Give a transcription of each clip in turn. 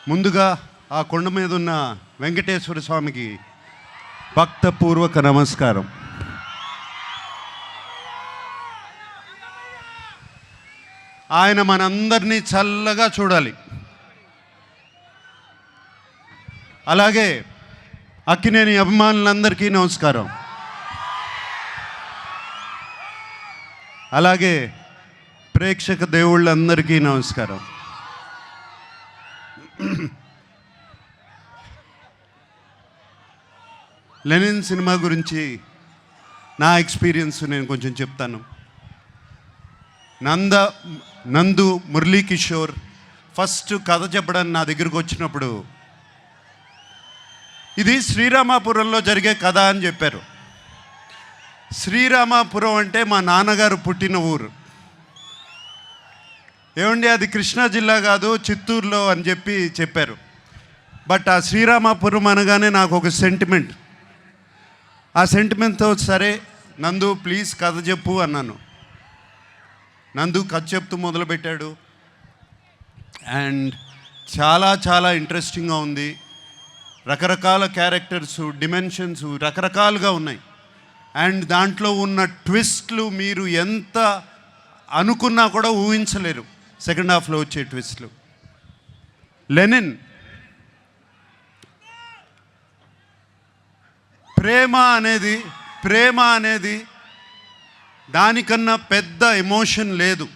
ముందుగా ఆ కొండ మీద ఉన్న వెంకటేశ్వర స్వామికి భక్తపూర్వక నమస్కారం. ఆయన మనందరినీ చల్లగా చూడాలి. అలాగే అక్కినేని అభిమానులందరికీ నమస్కారం. అలాగే ప్రేక్షక దేవుళ్ళందరికీ నమస్కారం. లెనిన్ సినిమా గురించి నా ఎక్స్పీరియన్స్ నేను కొంచెం చెప్తాను. నందు మురళీకిషోర్ ఫస్ట్ కథ చెప్పడానికి నా దగ్గరకు వచ్చినప్పుడు ఇది శ్రీరామాపురంలో జరిగే కథ అని చెప్పారు. శ్రీరామాపురం అంటే మా నాన్నగారు పుట్టిన ఊరు. ఏమండి అది కృష్ణా జిల్లా కాదు, చిత్తూరులో అని చెప్పారు. బట్ ఆ శ్రీరామాపురం అనగానే నాకు ఒక సెంటిమెంట్. ఆ సెంటిమెంట్తో సరే నందు ప్లీజ్ కథ చెప్పు అన్నాను. నందు కథ చెప్తూ మొదలుపెట్టాడు. అండ్ చాలా చాలా ఇంట్రెస్టింగ్గా ఉంది. రకరకాల క్యారెక్టర్స్, డిమెన్షన్స్ రకరకాలుగా ఉన్నాయి. అండ్ దాంట్లో ఉన్న ట్విస్ట్లు మీరు ఎంత అనుకున్నా కూడా ఊహించలేరు. సెకండ్ హాఫ్లో వచ్చే ట్విస్ట్లు. లెనిన్ ప్రేమ అనేది దానికన్నా పెద్ద ఎమోషన్ లేదు.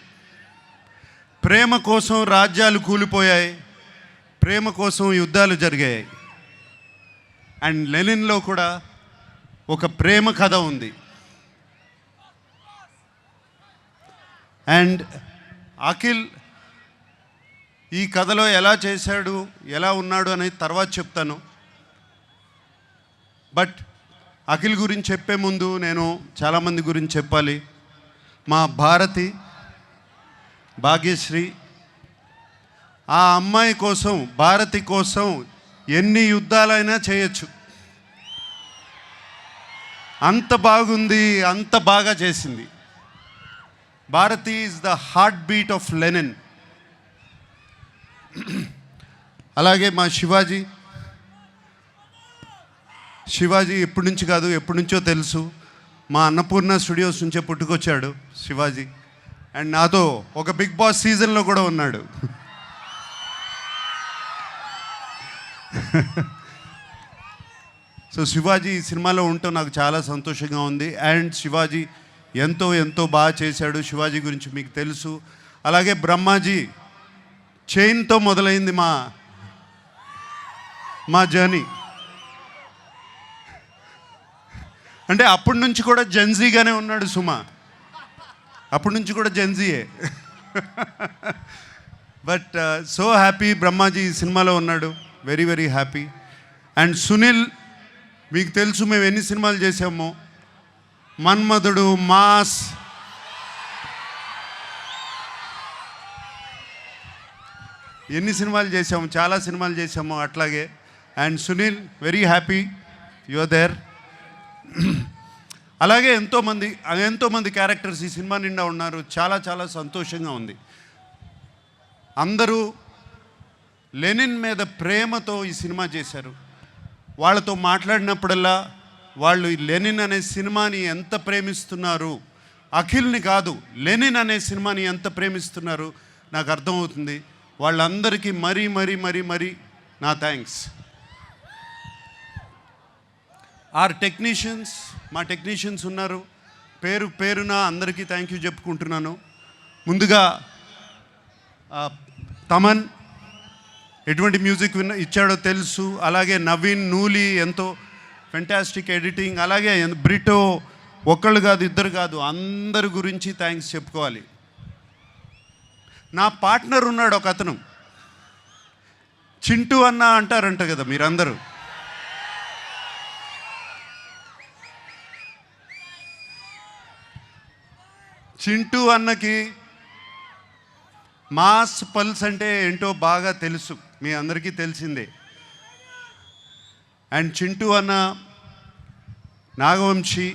ప్రేమ కోసం రాజ్యాలు కూలిపోయాయి, ప్రేమ కోసం యుద్ధాలు జరిగాయి. అండ్ లెనిన్లో కూడా ఒక ప్రేమ కథ ఉంది. అండ్ అఖిల్ ఈ కథలో ఎలా చేశాడు, ఎలా ఉన్నాడు అనేది తర్వాత చెప్తాను. బట్ అఖిల్ గురించి చెప్పే ముందు నేను చాలామంది గురించి చెప్పాలి. మా భాగ్యశ్రీ, ఆ అమ్మాయి కోసం, భారతి కోసం ఎన్ని యుద్ధాలైనా చేయొచ్చు. అంత బాగుంది, అంత బాగా చేసింది. Bharathi is the heart beat of Lenin. అలాగే మా శివాజీ ఎప్పటి నుంచి కాదు, ఎప్పటి నుంచో తెలుసు. మా అన్నపూర్ణ స్టూడియోస్ నుంచే పుట్టుకొచ్చాడు శివాజీ. అండ్ నాతో ఒక బిగ్ బాస్ సీజన్లో కూడా ఉన్నాడు. సో శివాజీ ఈ సినిమాలో ఉంటూ నాకు చాలా సంతోషంగా ఉంది. అండ్ శివాజీ ఎంతో బాగా చేశాడు. శివాజీ గురించి మీకు తెలుసు. అలాగే బ్రహ్మాజీ చైన్తో మొదలైంది మా జర్నీ. అంటే అప్పటి నుంచి కూడా జెన్జీగానే ఉన్నాడు సుమ. అప్పటి నుంచి కూడా జెన్జీయే. బట్ సో హ్యాపీ బ్రహ్మాజీ ఈ సినిమాలో ఉన్నాడు. Very very happy. And Sunil మీకు తెలుసు మేము ఎన్ని సినిమాలు చేసామో. మన్మధుడు, మాస్, ఎన్ని సినిమాలు చేసాము, చాలా సినిమాలు చేసాము అట్లాగే. And Sunil very happy you are there. అలాగే ఎంతోమంది క్యారెక్టర్స్ ఈ సినిమా నిండా ఉన్నారు. చాలా చాలా సంతోషంగా ఉంది. అందరూ లెనిన్ మీద ప్రేమతో ఈ సినిమా చేశారు. వాళ్ళతో మాట్లాడినప్పుడల్లా వాళ్ళు ఈ లెనిన్ అనే సినిమాని ఎంత ప్రేమిస్తున్నారు, అఖిల్ని కాదు లెనిన్ అనే సినిమాని ఎంత ప్రేమిస్తున్నారు నాకు అర్థమవుతుంది. వాళ్ళందరికీ మరీ నా థ్యాంక్స్. మా టెక్నీషియన్స్ ఉన్నారు. పేరున అందరికీ థ్యాంక్ యూ చెప్పుకుంటున్నాను. ముందుగా తమన్ ఎటువంటి మ్యూజిక్ ఇచ్చాడో తెలుసు. అలాగే నవీన్, నూలి ఎంతో ఫెంటాస్టిక్ ఎడిటింగ్. అలాగే బ్రిటో ఒక్కళ్ళు కాదు, ఇద్దరు కాదు, అందరి గురించి థ్యాంక్స్ చెప్పుకోవాలి. నా పార్ట్నర్ ఉన్నాడు ఒక అతను, చింటూ అన్న అంటారంట కదా మీరందరూ. చింటూ అన్నకి మాస్ పల్స్ అంటే ఏంటో బాగా తెలుసు, మీ అందరికీ తెలిసిందే. అండ్ చింటూ అన్న నాగవంశీ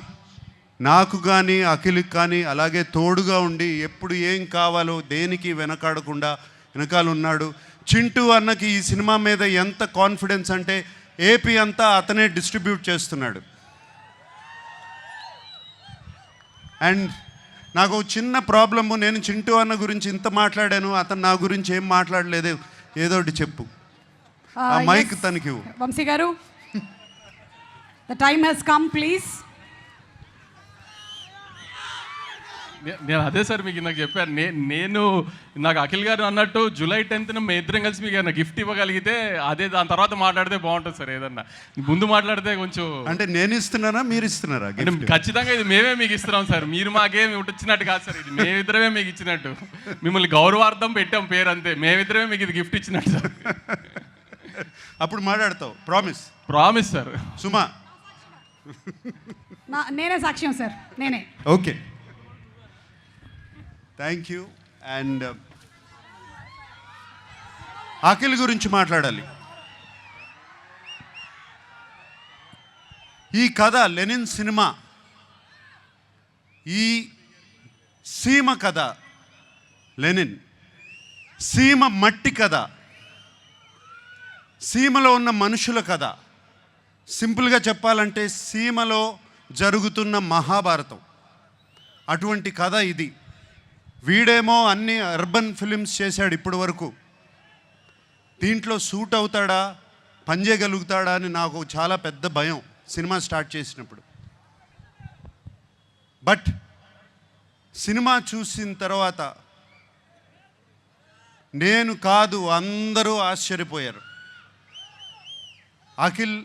నాకు కానీ అఖిల్కి కానీ అలాగే తోడుగా ఉండి ఎప్పుడు ఏం కావాలో దేనికి వెనకాడకుండా వెనకాల ఉన్నాడు. చింటూ అన్నకి ఈ సినిమా మీద ఎంత కాన్ఫిడెన్స్ అంటే ఏపీ అంతా అతనే డిస్ట్రిబ్యూట్ చేస్తున్నాడు. అండ్ నాకు చిన్న ప్రాబ్లము, నేను చింటూ అన్న గురించి ఇంత మాట్లాడాను, అతను నా గురించి ఏం మాట్లాడలేదు. ఏదో ఒకటి చెప్పు. ఆ మైక్ తనకి. వంశీ గారు, the time has come, please. నేను అదే సార్ మీకు నాకు చెప్పాను. నేను నాకు అఖిల్ గారు అన్నట్టు జూలై 10th మేము ఇద్దరం కలిసి మీకు ఏదైనా గిఫ్ట్ ఇవ్వగలిగితే అదే, దాని తర్వాత మాట్లాడితే బాగుంటుంది సార్. ఏదన్నా ముందు మాట్లాడితే కొంచెం. అంటే నేను ఇస్తున్నానా మీరు ఇస్తున్నారా? ఖచ్చితంగా ఇది మేమే మీకు ఇస్తున్నాం సార్. మీరు మాకేమి ఇచ్చినట్టు కాదు సార్. ఇది మేమిద్దరమే మీకు ఇచ్చినట్టు. మిమ్మల్ని గౌరవార్థం పెట్టాం పేరు, అంతే. మేమిద్దరమే మీకు ఇది గిఫ్ట్ ఇచ్చినట్టు సార్. అప్పుడు మాట్లాడతావు. Promise sir. సుమా, నేనే సాక్ష్యం సార్, నేనే. Okay, thank you. And Akhil గురించి మాట్లాడాలి. ఈ కథ లెనిన్ సినిమా, ఈ సీమ కథ, లెనిన్ సీమ మట్టి కథ, సీమలో ఉన్న మనుషుల కథ. సింపుల్గా చెప్పాలంటే సీమలో జరుగుతున్న మహాభారతం, అటువంటి కథ ఇది. వీడేమో అన్ని అర్బన్ ఫిలిమ్స్ చేశాడు ఇప్పటి వరకు. దీంట్లో సూట్ అవుతాడా, పనిచేయగలుగుతాడా అని నాకు చాలా పెద్ద భయం సినిమా స్టార్ట్ చేసినప్పుడు. బట్ సినిమా చూసిన తర్వాత నేను కాదు, అందరూ ఆశ్చర్యపోయారు. అఖిల్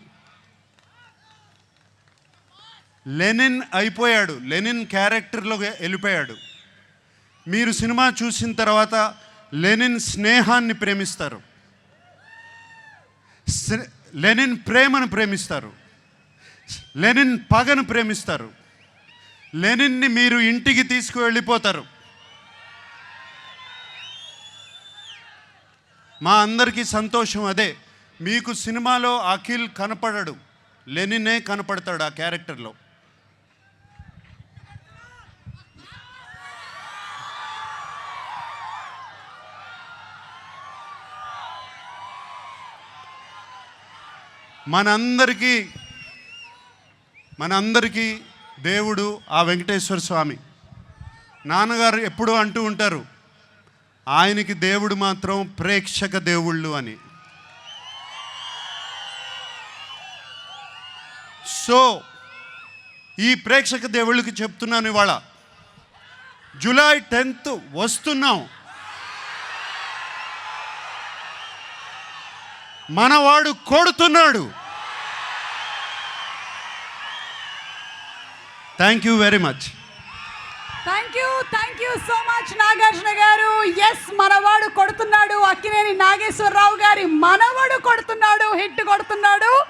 లెనిన్ అయిపోయాడు, లెనిన్ క్యారెక్టర్లో వెళ్ళిపోయాడు. మీరు సినిమా చూసిన తర్వాత లెనిన్ స్నేహాన్ని ప్రేమిస్తారు, లెనిన్ ప్రేమను ప్రేమిస్తారు, లెనిన్ పగను ప్రేమిస్తారు, లెనిన్ని మీరు ఇంటికి తీసుకువెళ్ళిపోతారు. మా అందరికీ సంతోషం అదే. మీకు సినిమాలో అఖిల్ కనపడడు, లెనినే కనపడతాడు ఆ క్యారెక్టర్లో. మనందరికీ దేవుడు ఆ వెంకటేశ్వర స్వామి. నాన్నగారు ఎప్పుడూ అంటూ ఉంటారు, ఆయనకి దేవుడు మాత్రం ప్రేక్షక దేవుళ్ళు అని. సో ఈ ప్రేక్షక దేవుళ్ళకి చెప్తున్నాను, ఇవాళ జూలై 10th వస్తున్నాం. మనవాడు కొడుతున్నాడు. Thank you very much. Thank you so much Nagarjuna గారు. ఎస్, మనవాడు కొడుతున్నాడు. అక్కినేని నాగేశ్వరరావు గారి మనవడు కొడుతున్నాడు, హిట్ కొడుతున్నాడు.